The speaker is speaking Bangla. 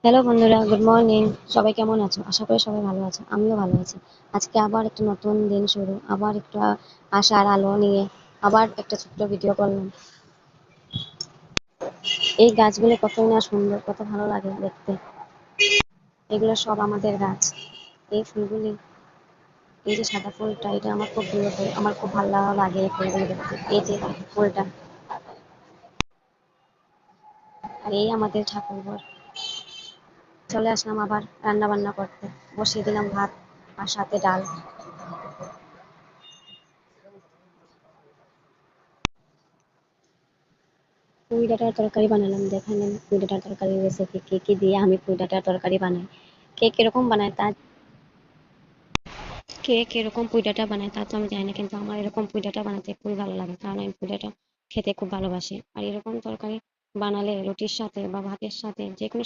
হ্যালো বন্ধুরা, গুড মর্নিং। সবাই কেমন আছো? আশা করি সবাই ভালো আছে। আমিও ভালো আছি। আজকে আবার একটা নতুন দিন শুরু, আবার একটু আশার আলো নিয়ে আবার একটা ছোট্ট ভিডিও করলাম। এই গাছগুলো কতই না সুন্দর, কত ভালো লাগে দেখতে। এগুলো সব আমাদের গাছ। এই ফুলগুলি, এই যে সাদা ফুলটা, এটা আমার খুব প্রিয় ফুল। আমার খুব ভালো লাগে এই ফুলগুলো দেখতে। এই যে ফুলটা, আর এই আমাদের ঠাকুরঘর। চলে আসলাম আবার রান্না বান্না করতে। বসিয়ে দিলাম ভাত আর সাথে ডাল। পুঁই ডাঁটার তরকারি বানালাম। দেখে নিন পুঁই ডাঁটার তরকারির রেসিপি, কি কি দিয়ে আমি পুঁই ডাঁটার তরকারি বানাই। কে কিরকম বানায় তা কে কিরকম পুঁই ডাঁটা বানায় তা তো আমি জানি না, কিন্তু আমার এরকম পুঁই ডাঁটা বানাতে খুবই ভালো লাগে, কারণ আমি পুঁই ডাঁটা খেতে খুব ভালোবাসি। আর এরকম তরকারি বানালে রুটির সাথে বা ভাতের সাথে, যে কোনো